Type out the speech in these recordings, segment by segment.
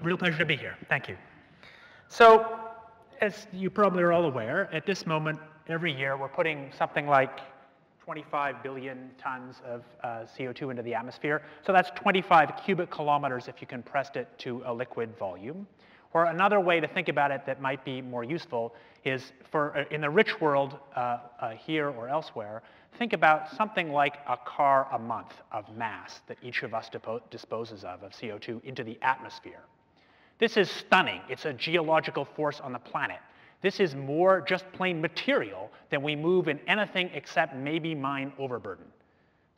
Real pleasure to be here. Thank you. So, as you probably are all aware, at this moment, every year, we're putting something like 25 billion tons of CO2 into the atmosphere. So that's 25 cubic kilometers if you compressed it to a liquid volume. Or another way to think about it that might be more useful is in the rich world here or elsewhere, think about something like a car a month of mass that each of us disposes of CO2 into the atmosphere. This is stunning. It's a geological force on the planet. This is more just plain material than we move in anything except maybe mine overburden.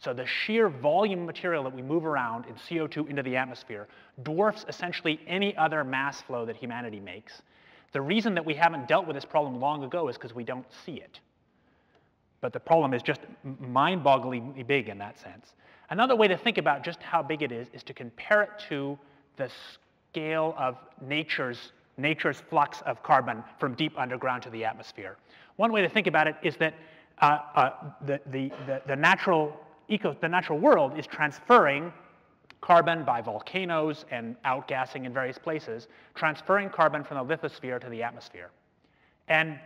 So the sheer volume of material that we move around in CO2 into the atmosphere dwarfs essentially any other mass flow that humanity makes. The reason that we haven't dealt with this problem long ago is because we don't see it. But the problem is just mind-bogglingly big in that sense. Another way to think about just how big it is to compare it to the scale of nature's flux of carbon from deep underground to the atmosphere. One way to think about it is that the natural world is transferring carbon by volcanoes and outgassing in various places, transferring carbon from the lithosphere to the atmosphere. And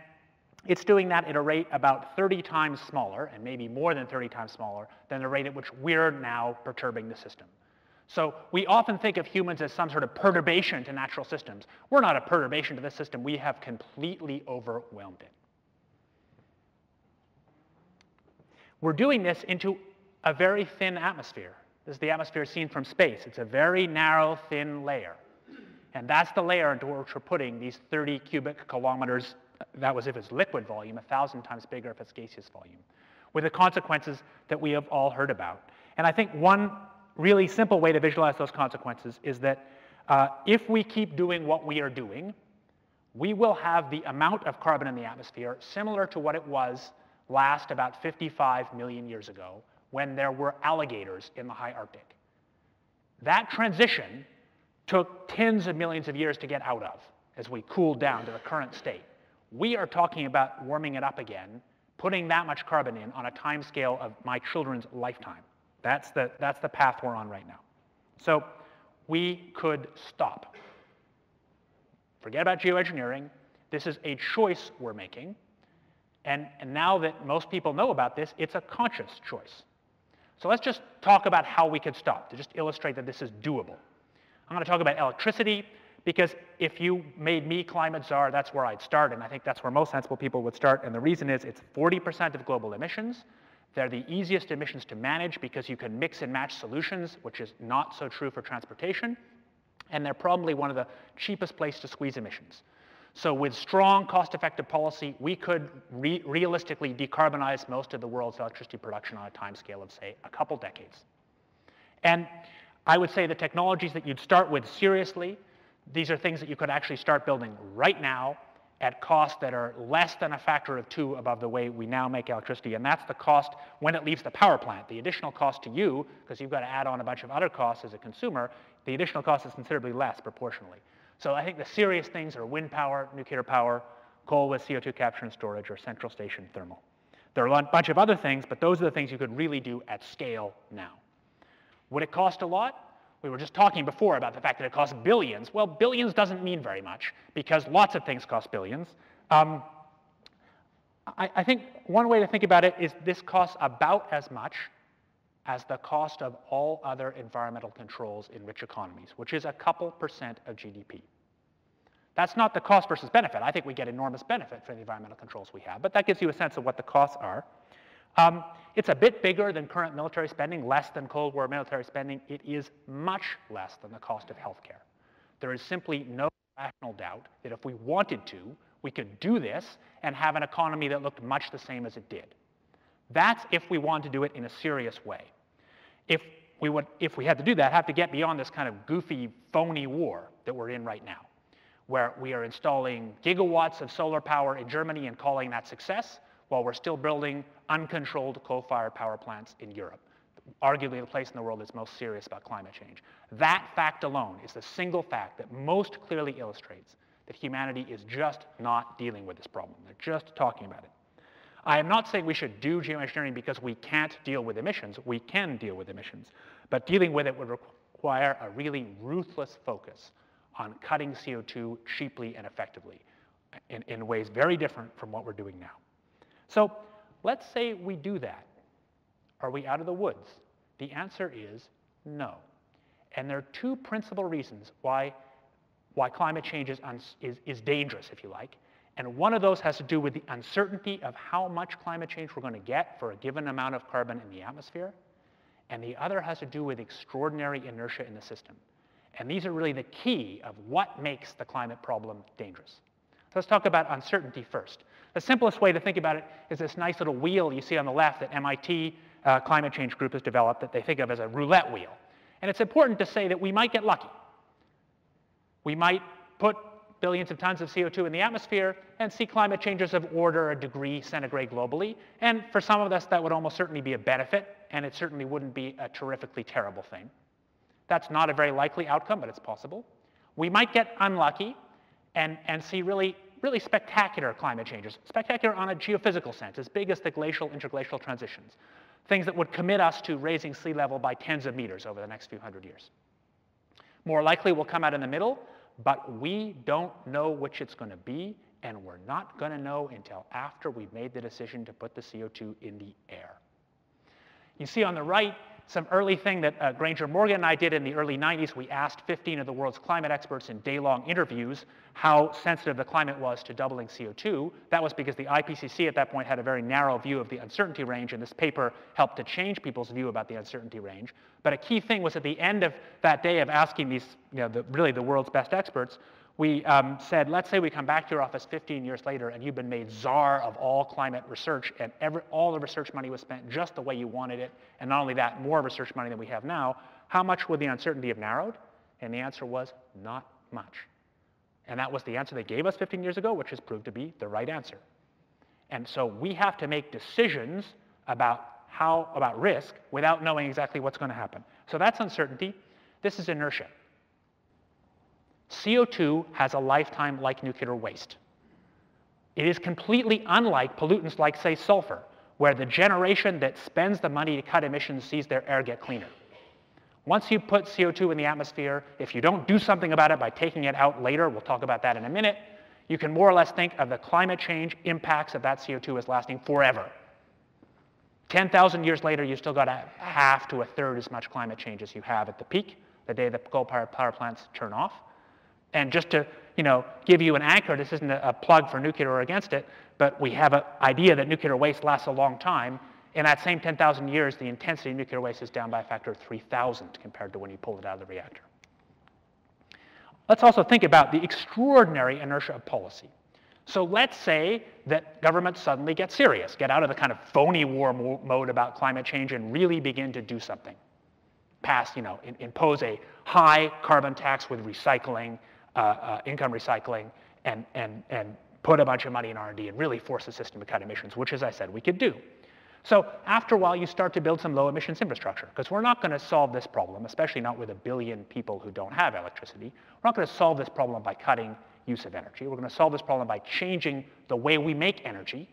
it's doing that at a rate about 30 times smaller, and maybe more than 30 times smaller, than the rate at which we're now perturbing the system. So we often think of humans as some sort of perturbation to natural systems. We're not a perturbation to this system. We have completely overwhelmed it. We're doing this into a very thin atmosphere. This is the atmosphere seen from space. It's a very narrow, thin layer. And that's the layer into which we're putting these 30 cubic kilometers. That was if it's liquid volume, 1,000 times bigger if it's gaseous volume, with the consequences that we have all heard about. And I think one really simple way to visualize those consequences is that if we keep doing what we are doing, we will have the amount of carbon in the atmosphere similar to what it was last about 55 million years ago when there were alligators in the high Arctic. That transition took tens of millions of years to get out of as we cooled down to the current state. We are talking about warming it up again, putting that much carbon in on a time scale of my children's lifetime. That's the path we're on right now. So we could stop. Forget about geoengineering. This is a choice we're making. And now that most people know about this, it's a conscious choice. So let's just talk about how we could stop to just illustrate that this is doable. I'm going to talk about electricity because if you made me climate czar, that's where I'd start. And I think that's where most sensible people would start. And the reason is it's 40% of global emissions. They're the easiest emissions to manage because you can mix and match solutions, which is not so true for transportation. And they're probably one of the cheapest places to squeeze emissions. So with strong, cost-effective policy, we could realistically decarbonize most of the world's electricity production on a timescale of, say, a couple decades. And I would say the technologies that you'd start with seriously, these are things that you could actually start building right now at costs that are less than a factor of 2 above the way we now make electricity. And that's the cost when it leaves the power plant. The additional cost to you, because you've got to add on a bunch of other costs as a consumer, the additional cost is considerably less proportionally. So I think the serious things are wind power, nuclear power, coal with CO2 capture and storage, or central station thermal. There are a bunch of other things, but those are the things you could really do at scale now. Would it cost a lot? We were just talking before about the fact that it costs billions. Well, billions doesn't mean very much because lots of things cost billions. I think one way to think about it is this costs about as much as the cost of all other environmental controls in rich economies, which is a couple % of GDP. That's not the cost versus benefit. I think we get enormous benefit from the environmental controls we have, but that gives you a sense of what the costs are. It's a bit bigger than current military spending, less than Cold War military spending. It is much less than the cost of healthcare. There is simply no rational doubt that if we wanted to, we could do this and have an economy that looked much the same as it did. That's if we want to do it in a serious way. If we had to do that, have to get beyond this kind of goofy, phony war that we're in right now, where we are installing gigawatts of solar power in Germany and calling that success, while we're still building uncontrolled coal-fired power plants in Europe, arguably the place in the world that's most serious about climate change. That fact alone is the single fact that most clearly illustrates that humanity is just not dealing with this problem. They're just talking about it. I am not saying we should do geoengineering because we can't deal with emissions. We can deal with emissions. But dealing with it would require a really ruthless focus on cutting CO2 cheaply and effectively in ways very different from what we're doing now. So let's say we do that. Are we out of the woods? The answer is no. And there are two principal reasons why climate change is dangerous, if you like. And one of those has to do with the uncertainty of how much climate change we're going to get for a given amount of carbon in the atmosphere. And the other has to do with extraordinary inertia in the system. And these are really the key of what makes the climate problem dangerous. So let's talk about uncertainty first. The simplest way to think about it is this nice little wheel you see on the left that MIT climate change group has developed that they think of as a roulette wheel. And it's important to say that we might get lucky. We might put billions of tons of CO2 in the atmosphere and see climate changes of order a degree centigrade globally. And for some of us, that would almost certainly be a benefit, and it certainly wouldn't be a terrifically terrible thing. That's not a very likely outcome, but it's possible. We might get unlucky and see really spectacular climate changes, spectacular on a geophysical sense, as big as the glacial, interglacial transitions, things that would commit us to raising sea level by tens of meters over the next few hundred years. More likely, we'll come out in the middle, but we don't know which it's going to be, and we're not going to know until after we've made the decision to put the CO2 in the air. You see on the right some early thing that Granger Morgan and I did in the early 90s. We asked 15 of the world's climate experts in day-long interviews how sensitive the climate was to doubling CO2. That was because the IPCC at that point had a very narrow view of the uncertainty range, and this paper helped to change people's view about the uncertainty range. But a key thing was at the end of that day of asking these, really the world's best experts, we said, let's say we come back to your office 15 years later and you've been made czar of all climate research and all the research money was spent just the way you wanted it, and not only that, more research money than we have now, how much would the uncertainty have narrowed? And the answer was not much. And that was the answer they gave us 15 years ago, which has proved to be the right answer. And so we have to make decisions about risk without knowing exactly what's going to happen. So that's uncertainty. This is inertia. CO2 has a lifetime like nuclear waste. It is completely unlike pollutants like, say, sulfur, where the generation that spends the money to cut emissions sees their air get cleaner. Once you put CO2 in the atmosphere, if you don't do something about it by taking it out later, we'll talk about that in a minute, you can more or less think of the climate change impacts of that CO2 as lasting forever. 10,000 years later, you've still got a half to a third as much climate change as you have at the peak, the day the coal-powered power plants turn off. And just to give you an anchor, this isn't a plug for nuclear or against it, but we have an idea that nuclear waste lasts a long time. In that same 10,000 years, the intensity of nuclear waste is down by a factor of 3,000 compared to when you pull it out of the reactor. Let's also think about the extraordinary inertia of policy. So let's say that governments suddenly get serious, get out of the kind of phony war mode about climate change and really begin to do something. Impose a high carbon tax with recycling, income recycling, and put a bunch of money in R&D and really force the system to cut emissions, which, as I said, we could do. So after a while, you start to build some low emissions infrastructure, because we're not going to solve this problem, especially not with 1 billion people who don't have electricity. We're not going to solve this problem by cutting use of energy. We're going to solve this problem by changing the way we make energy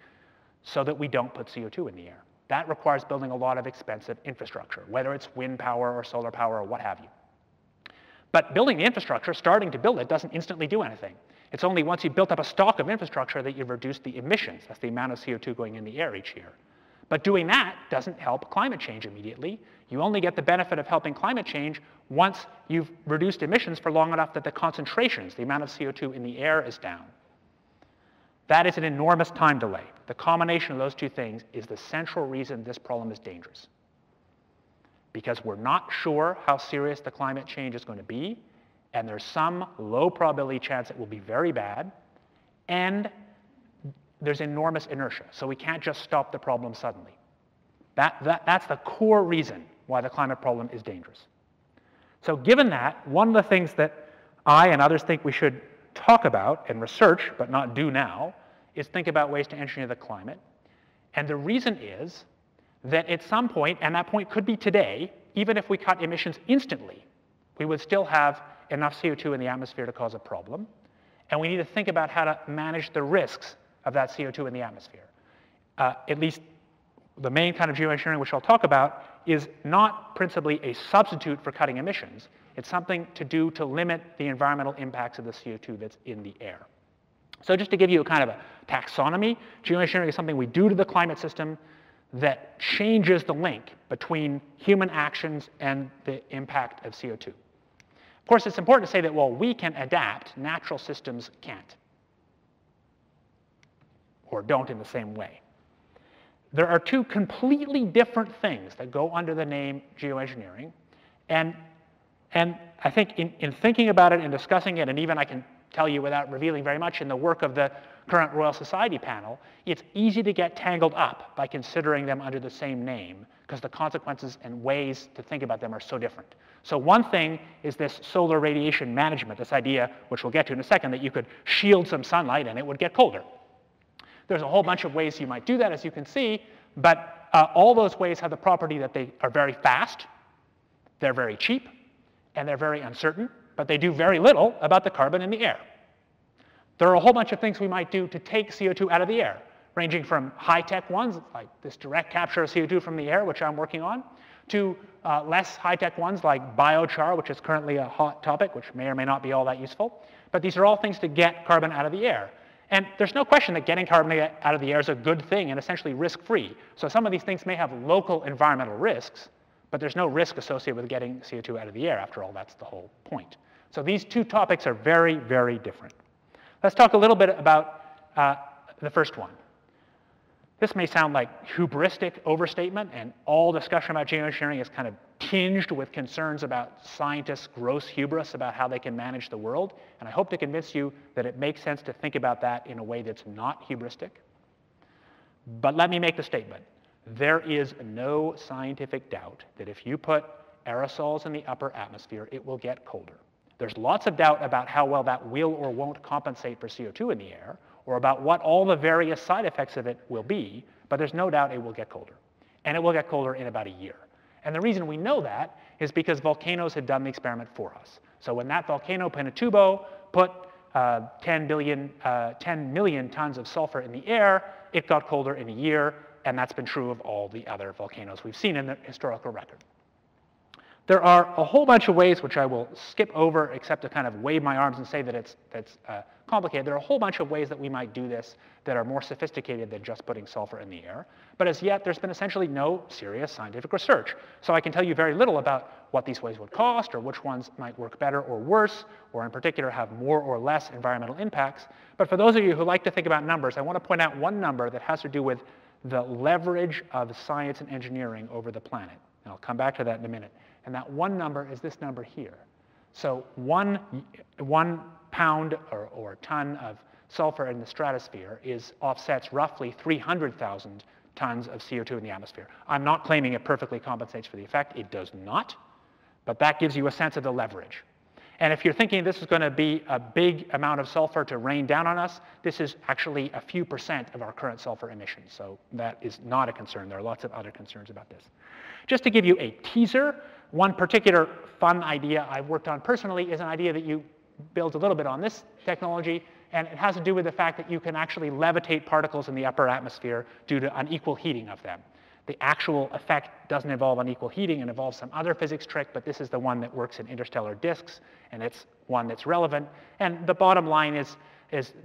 so that we don't put CO2 in the air. That requires building a lot of expensive infrastructure, whether it's wind power or solar power or what have you. But building the infrastructure, starting to build it, doesn't instantly do anything. It's only once you've built up a stock of infrastructure that you've reduced the emissions. That's the amount of CO2 going in the air each year. But doing that doesn't help climate change immediately. You only get the benefit of helping climate change once you've reduced emissions for long enough that the concentrations, the amount of CO2 in the air, is down. That is an enormous time delay. The combination of those two things is the central reason this problem is dangerous. Because we're not sure how serious the climate change is going to be, and there's some low probability chance it will be very bad, and there's enormous inertia, so we can't just stop the problem suddenly. That's the core reason why the climate problem is dangerous. So given that, one of the things that I and others think we should talk about and research, but not do now, is think about ways to engineer the climate. And the reason is that at some point, and that point could be today, even if we cut emissions instantly, we would still have enough CO2 in the atmosphere to cause a problem. And we need to think about how to manage the risks of that CO2 in the atmosphere. At least the main kind of geoengineering which I'll talk about is not principally a substitute for cutting emissions. It's something to do to limit the environmental impacts of the CO2 that's in the air. So just to give you a kind of a taxonomy, geoengineering is something we do to the climate system that changes the link between human actions and the impact of CO2. Of course, it's important to say that while we can adapt, natural systems can't, or don't in the same way. There are two completely different things that go under the name geoengineering, and I think in thinking about it and discussing it, and even I can tell you without revealing very much in the work of the current Royal Society panel, it's easy to get tangled up by considering them under the same name because the consequences and ways to think about them are so different. So one thing is this solar radiation management, this idea, which we'll get to in a second, that you could shield some sunlight and it would get colder. There's a whole bunch of ways you might do that, as you can see, but all those ways have the property that they are very fast, they're very cheap, and they're very uncertain, but they do very little about the carbon in the air. There are a whole bunch of things we might do to take CO2 out of the air, ranging from high-tech ones, like this direct capture of CO2 from the air, which I'm working on, to less high-tech ones like biochar, which is currently a hot topic, which may or may not be all that useful. But these are all things to get carbon out of the air. And there's no question that getting carbon out of the air is a good thing and essentially risk-free. So some of these things may have local environmental risks, but there's no risk associated with getting CO2 out of the air. After all, that's the whole point. So these two topics are very, very different. Let's talk a little bit about the first one. This may sound like hubristic overstatement, and all discussion about geoengineering is kind of tinged with concerns about scientists' gross hubris about how they can manage the world. And I hope to convince you that it makes sense to think about that in a way that's not hubristic. But let me make the statement. There is no scientific doubt that if you put aerosols in the upper atmosphere, it will get colder. There's lots of doubt about how well that will or won't compensate for CO2 in the air, or about what all the various side effects of it will be, but there's no doubt it will get colder. And it will get colder in about a year. And the reason we know that is because volcanoes had done the experiment for us. So when that volcano, Pinatubo, put 10 million tons of sulfur in the air, it got colder in a year, and that's been true of all the other volcanoes we've seen in the historical record. There are a whole bunch of ways, which I will skip over except to kind of wave my arms and say that it's complicated. There are a whole bunch of ways that we might do this that are more sophisticated than just putting sulfur in the air. But as yet, there's been essentially no serious scientific research. So I can tell you very little about what these ways would cost, or which ones might work better or worse, or in particular have more or less environmental impacts. But for those of you who like to think about numbers, I want to point out one number that has to do with the leverage of science and engineering over the planet. And I'll come back to that in a minute. And that one number is this number here. So one pound or ton of sulfur in the stratosphere offsets roughly 300,000 tons of CO2 in the atmosphere. I'm not claiming it perfectly compensates for the effect. It does not. But that gives you a sense of the leverage. And if you're thinking this is going to be a big amount of sulfur to rain down on us, this is actually a few percent of our current sulfur emissions. So that is not a concern. There are lots of other concerns about this. Just to give you a teaser, one particular fun idea I've worked on personally is an idea that you build a little bit on this technology, and it has to do with the fact that you can actually levitate particles in the upper atmosphere due to unequal heating of them. The actual effect doesn't involve unequal heating, it involves some other physics trick, but this is the one that works in interstellar disks, and it's one that's relevant. And the bottom line is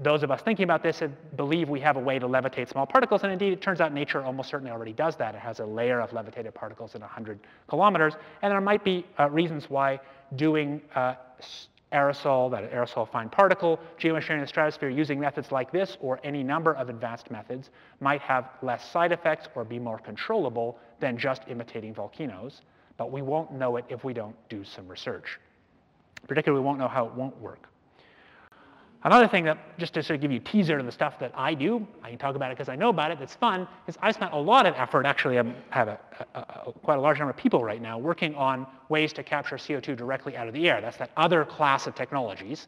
those of us thinking about this believe we have a way to levitate small particles, and indeed it turns out nature almost certainly already does that. It has a layer of levitated particles in 100 kilometers, and there might be reasons why doing aerosol, that aerosol fine particle, geoengineering in the stratosphere using methods like this or any number of advanced methods might have less side effects or be more controllable than just imitating volcanoes, but we won't know it if we don't do some research. Particularly, we won't know how it won't work. Another thing that, just to sort of give you a teaser to the stuff that I do, I can talk about it because I know about it, that's fun, is I spent a lot of effort, actually I have quite a large number of people right now working on ways to capture CO2 directly out of the air. That's that other class of technologies,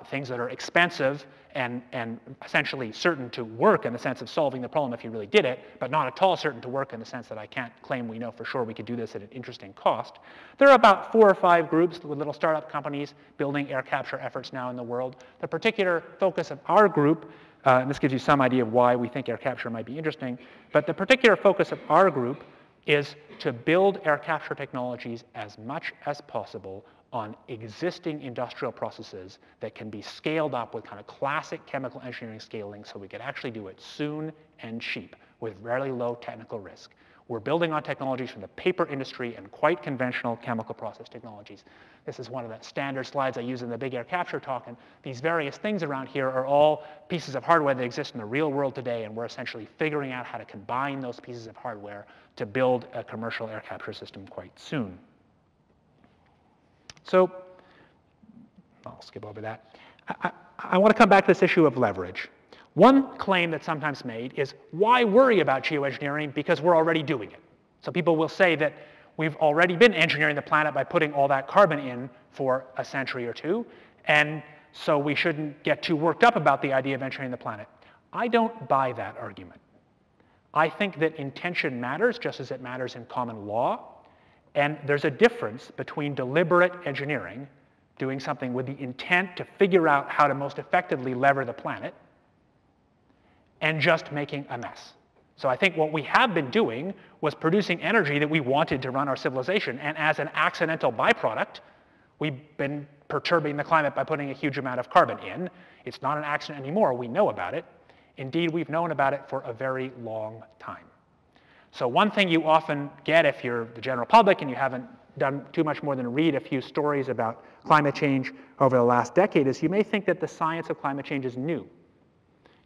things that are expensive and essentially certain to work in the sense of solving the problem if you really did it, but not at all certain to work in the sense that I can't claim we know for sure we could do this at an interesting cost. There are about 4 or 5 groups with little startup companies building air capture efforts now in the world. The particular focus of our group, and this gives you some idea of why we think air capture might be interesting, but the particular focus of our group is to build air capture technologies as much as possible on existing industrial processes that can be scaled up with kind of classic chemical engineering scaling so we could actually do it soon and cheap with very low technical risk. We're building on technologies from the paper industry and quite conventional chemical process technologies. This is one of the standard slides I use in the big air capture talk, and these various things around here are all pieces of hardware that exist in the real world today, and we're essentially figuring out how to combine those pieces of hardware to build a commercial air capture system quite soon. So I'll skip over that. I want to come back to this issue of leverage. One claim that's sometimes made is, why worry about geoengineering because we're already doing it? So people will say that we've already been engineering the planet by putting all that carbon in for a century or two, and so we shouldn't get too worked up about the idea of engineering the planet. I don't buy that argument. I think that intention matters just as it matters in common law. And there's a difference between deliberate engineering, doing something with the intent to figure out how to most effectively lever the planet, and just making a mess. So I think what we have been doing was producing energy that we wanted to run our civilization. And as an accidental byproduct, we've been perturbing the climate by putting a huge amount of carbon in. It's not an accident anymore. We know about it. Indeed, we've known about it for a very long time. So one thing you often get if you're the general public and you haven't done too much more than read a few stories about climate change over the last decade is you may think that the science of climate change is new.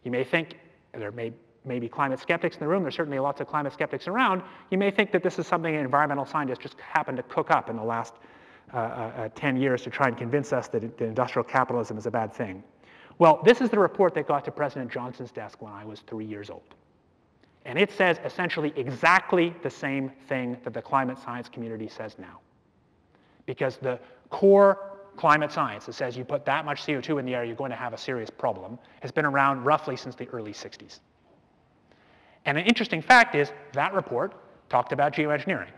You may think, there may be climate skeptics in the room, there's certainly lots of climate skeptics around, you may think that this is something environmental scientists just happened to cook up in the last 10 years to try and convince us that industrial capitalism is a bad thing. Well, this is the report that got to President Johnson's desk when I was 3 years old. And it says essentially exactly the same thing that the climate science community says now. Because the core climate science that says you put that much CO2 in the air, you're going to have a serious problem, has been around roughly since the early 60s. And an interesting fact is that report talked about geoengineering.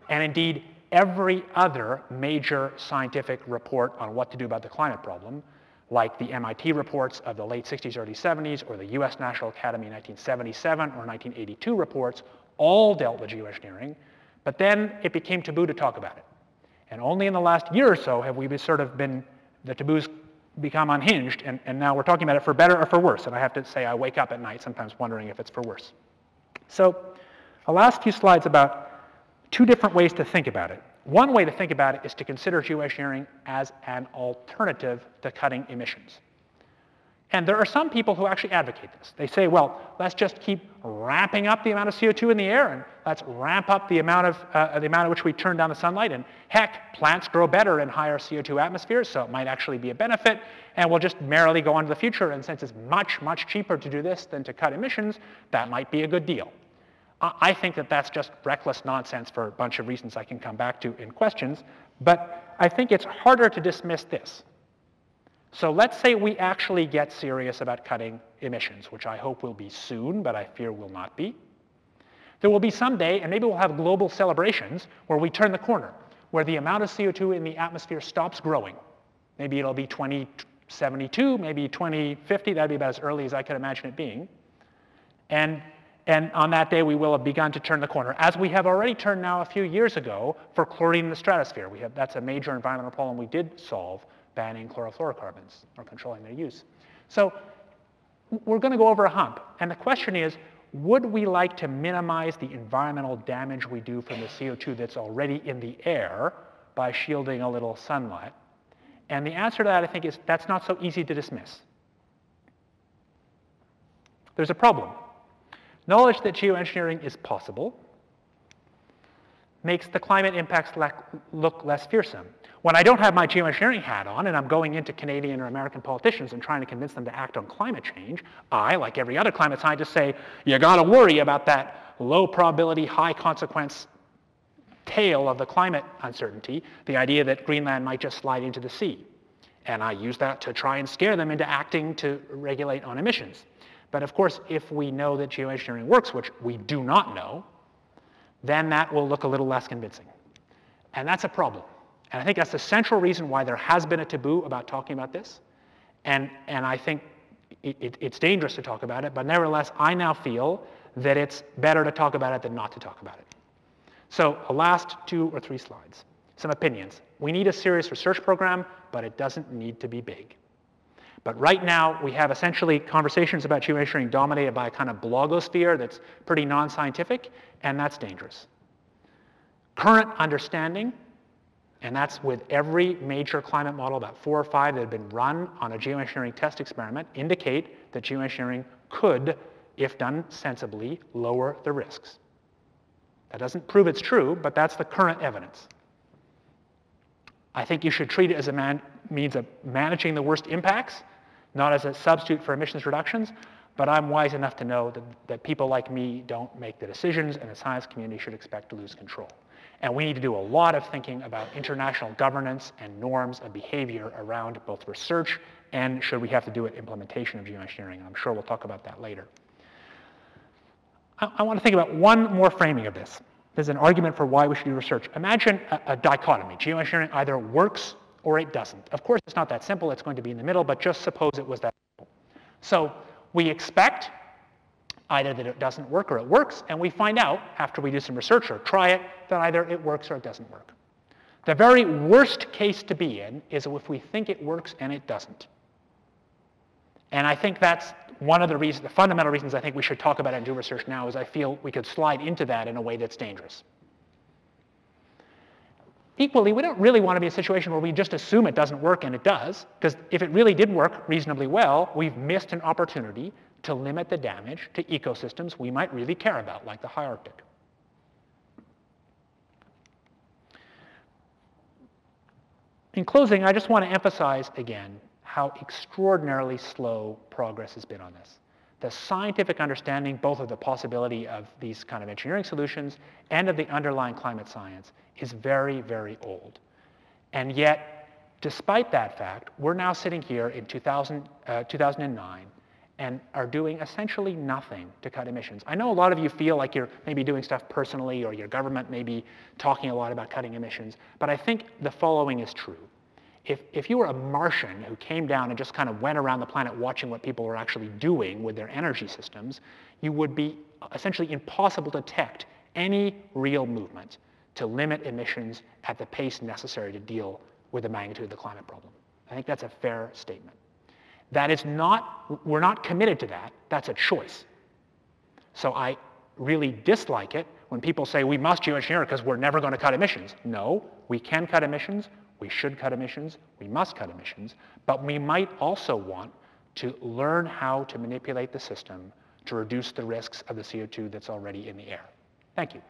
And indeed, every other major scientific report on what to do about the climate problem, like the MIT reports of the late 60s, early 70s, or the US National Academy in 1977 or 1982 reports, all dealt with geoengineering, but then it became taboo to talk about it. And only in the last year or so have we the taboos become unhinged, and now we're talking about it for better or for worse. And I have to say, I wake up at night sometimes wondering if it's for worse. So the last few slides about 2 different ways to think about it. One way to think about it is to consider geoengineering as an alternative to cutting emissions. And there are some people who actually advocate this. They say, well, let's just keep ramping up the amount of CO2 in the air, and let's ramp up the amount at which we turn down the sunlight. And heck, plants grow better in higher CO2 atmospheres, so it might actually be a benefit. And we'll just merrily go on to the future. And since it's much, much cheaper to do this than to cut emissions, that might be a good deal. I think that that's just reckless nonsense for a bunch of reasons I can come back to in questions. But I think it's harder to dismiss this. So let's say we actually get serious about cutting emissions, which I hope will be soon, but I fear will not be. There will be some day, and maybe we'll have global celebrations, where we turn the corner, where the amount of CO2 in the atmosphere stops growing. Maybe it'll be 2072, maybe 2050. That'd be about as early as I could imagine it being. And on that day, we will have begun to turn the corner, as we have already turned now a few years ago for chlorine in the stratosphere. That's a major environmental problem we did solve, banning chlorofluorocarbons or controlling their use. So we're going to go over a hump. And the question is, would we like to minimize the environmental damage we do from the CO2 that's already in the air by shielding a little sunlight? And the answer to that, I think, is that's not so easy to dismiss. There's a problem. Knowledge that geoengineering is possible makes the climate impacts look less fearsome. When I don't have my geoengineering hat on and I'm going into Canadian or American politicians and trying to convince them to act on climate change, I, like every other climate scientist, say, you got to worry about that low probability, high consequence tail of the climate uncertainty, the idea that Greenland might just slide into the sea. And I use that to try and scare them into acting to regulate on emissions. But of course, if we know that geoengineering works, which we do not know, then that will look a little less convincing. And that's a problem. And I think that's the central reason why there has been a taboo about talking about this. And I think it's dangerous to talk about it, but nevertheless, I now feel that it's better to talk about it than not to talk about it. So the last 2 or 3 slides, some opinions. We need a serious research program, but it doesn't need to be big. But right now, we have essentially conversations about geoengineering dominated by a kind of blogosphere that's pretty non-scientific, and that's dangerous. Current understanding, and that's with every major climate model, about 4 or 5 that have been run on a geoengineering test experiment, indicate that geoengineering could, if done sensibly, lower the risks. That doesn't prove it's true, but that's the current evidence. I think you should treat it as a means of managing the worst impacts, not as a substitute for emissions reductions, but I'm wise enough to know that people like me don't make the decisions, and the science community should expect to lose control. And we need to do a lot of thinking about international governance and norms of behavior around both research and, should we have to do it, implementation of geoengineering. I'm sure we'll talk about that later. I want to think about one more framing of this. There's an argument for why we should do research. Imagine a dichotomy. Geoengineering either works or it doesn't. Of course, it's not that simple. It's going to be in the middle, but just suppose it was that simple. So we expect either that it doesn't work or it works, and we find out after we do some research or try it that either it works or it doesn't work. The very worst case to be in is if we think it works and it doesn't. And I think that's one of the reasons, the fundamental reasons I think we should talk about it and do research now, is I feel we could slide into that in a way that's dangerous. Equally, we don't really want to be in a situation where we just assume it doesn't work and it does, because if it really did work reasonably well, we've missed an opportunity to limit the damage to ecosystems we might really care about, like the high Arctic. In closing, I just want to emphasize again how extraordinarily slow progress has been on this. The scientific understanding, both of the possibility of these kind of engineering solutions and of the underlying climate science, is very, very old. And yet, despite that fact, we're now sitting here in 2009 and are doing essentially nothing to cut emissions. I know a lot of you feel like you're maybe doing stuff personally, or your government may be talking a lot about cutting emissions, but I think the following is true. If you were a Martian who came down and just kind of went around the planet watching what people were actually doing with their energy systems, you would be essentially impossible to detect any real movement to limit emissions at the pace necessary to deal with the magnitude of the climate problem. I think that's a fair statement. That is not, we're not committed to that. That's a choice. So I really dislike it when people say we must geoengineer because we're never going to cut emissions. No, we can cut emissions. We should cut emissions, we must cut emissions, but we might also want to learn how to manipulate the system to reduce the risks of the CO2 that's already in the air. Thank you.